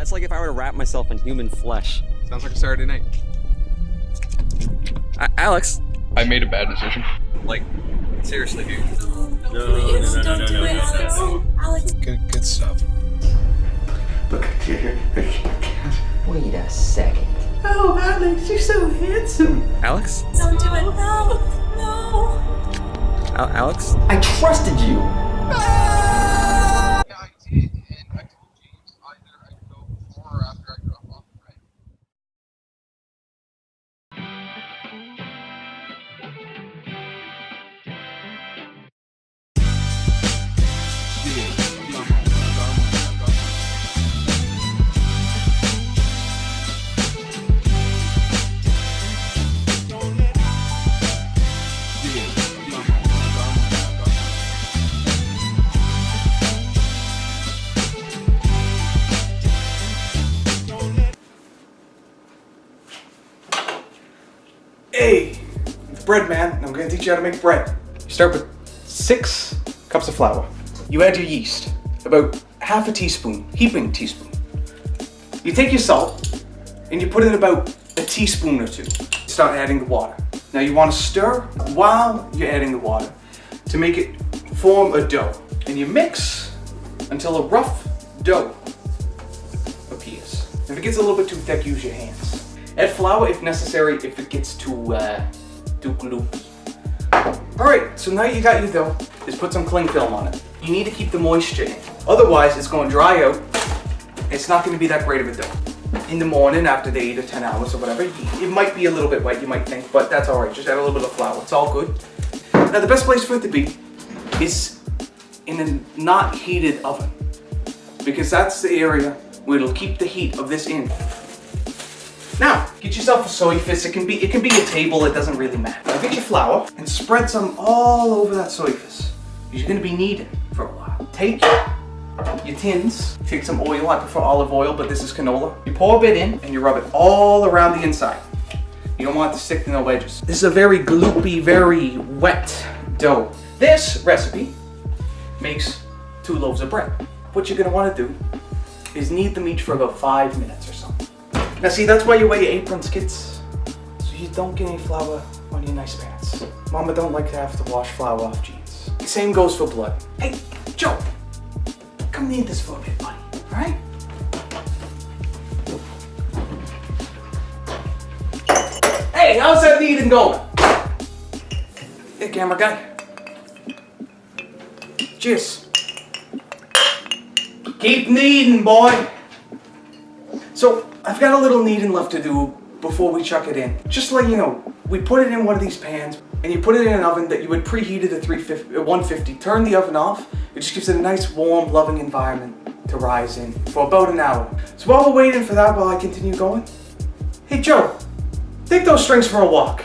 That's like if I were to wrap myself in human flesh. Sounds like a Saturday night. Alex. I made a bad decision. Like, seriously, dude. No. Alex. Good stuff. Look at you. Wait a second. Oh, Alex, you're so handsome. Alex? Don't do it. No. No. Alex? I trusted you. Yeah, I did, and I told James either I'd go before or after I drop off the ride. Hey, it's Breadman, and I'm going to teach you how to make bread. You start with 6 cups of flour. You add your yeast, about half a teaspoon, heaping teaspoon. You take your salt, and you put in about a teaspoon or 2. Start adding the water. Now you want to stir while you're adding the water to make it form a dough. And you mix until a rough dough appears. If it gets a little bit too thick, use your hands. Add flour if necessary if it gets too gloopy. Alright, so now you got your dough. Just put some cling film on it. You need to keep the moisture in. Otherwise, it's going to dry out. It's not going to be that great of a dough. In the morning, after the 8 or 10 hours or whatever, it might be a little bit wet, you might think, but that's alright. Just add a little bit of flour. It's all good. Now, the best place for it to be is in a not heated oven, because that's the area where it'll keep the heat of this in. Now, get yourself a soy fist. It can be a table, it doesn't really matter. Now get your flour and spread some all over that soy fist. You're gonna be kneading for a while. Take your tins, take some oil, I prefer olive oil, but this is canola. You pour a bit in and you rub it all around the inside. You don't want it to stick to no edges. This is a very gloopy, very wet dough. This recipe makes 2 loaves of bread. What you're gonna wanna do is knead them each for about 5 minutes or so. Now see, that's why you wear your aprons, kids. So you don't get any flour on your nice pants. Mama don't like to have to wash flour off jeans. Same goes for blood. Hey, Joe, come knead this for a bit, buddy, all right? Hey, how's that kneading going? Hey, camera guy. Cheers. Keep kneading, boy. So, I've got a little kneading left to do before we chuck it in. Just to let you know, we put it in one of these pans and you put it in an oven that you would preheat it at 150. Turn the oven off. It just gives it a nice, warm, loving environment to rise in for about an hour. So while we're waiting for that, while I continue going, hey Joe, take those strings for a walk.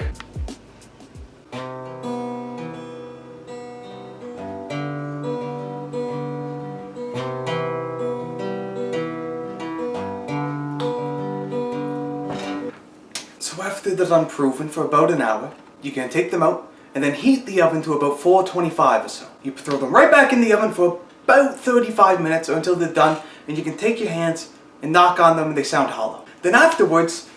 So after they're done proving for about an hour, you can take them out and then heat the oven to about 425 or so. You throw them right back in the oven for about 35 minutes or until they're done, and you can take your hands and knock on them and they sound hollow. Then afterwards,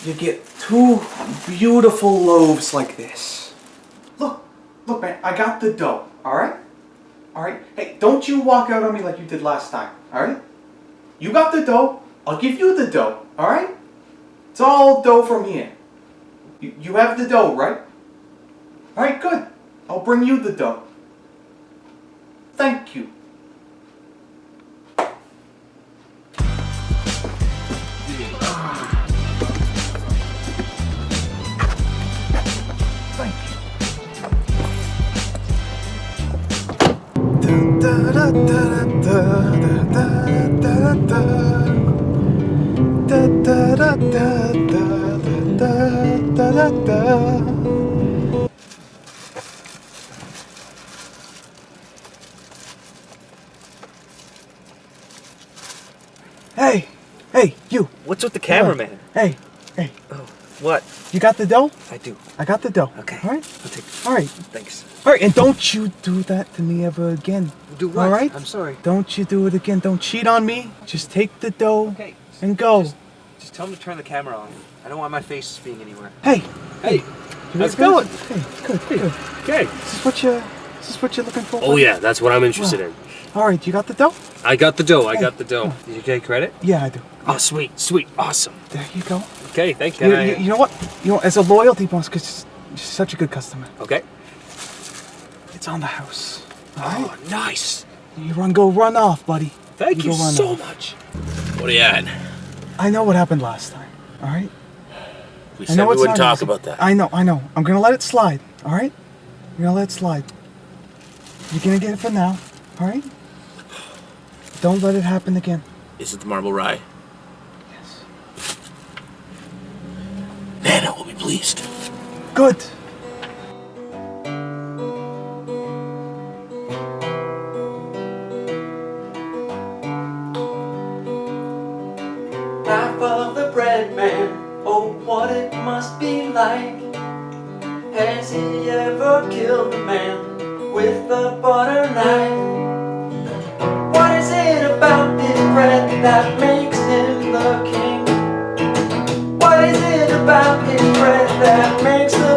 you get 2 beautiful loaves like this. Look man, I got the dough, alright? Alright? Hey, don't you walk out on me like you did last time, alright? You got the dough, I'll give you the dough, alright? It's all dough from here. You have the dough, right? Alright, good. I'll bring you the dough. Thank you. Thank Hey, you. What's with the cameraman? Hey. Oh. What? You got the dough? I do. I got the dough. Okay. All right. I'll take. All right. Thanks. All right. And don't you do that to me ever again. Do what? All right. I'm sorry. Don't you do it again. Don't cheat on me. Just take the dough Okay. and go. Just tell him to turn the camera off. I don't want my face being anywhere. Hey. Hey. How's it going? Hey. Good. Good. Okay. Is this what you're looking for? Oh yeah, that's what I'm interested in. All right. You got the dough? I got the dough. I got the dough. Did you take credit? Yeah, I do. Oh sweet, sweet, awesome. There you go. Okay, thank you. You know what? As a loyalty bonus, because you're such a good customer. Okay. It's on the house. All Oh, right? nice. You run off, buddy. Thank you go run so off. much. What are you at? I know what happened last time. All right. We I said know we it's wouldn't not talk easy. about that. I know. I'm gonna let it slide. All right. I'm gonna let it slide. You're gonna get it for now. All right. Don't let it happen again. Is it the marble rye? Yes. Nana will be pleased. Good. Life of the Breadman, oh what it must be like. Has he ever killed a man with a butter knife? What is it about this bread that makes him the king? What is it about his bread that makes the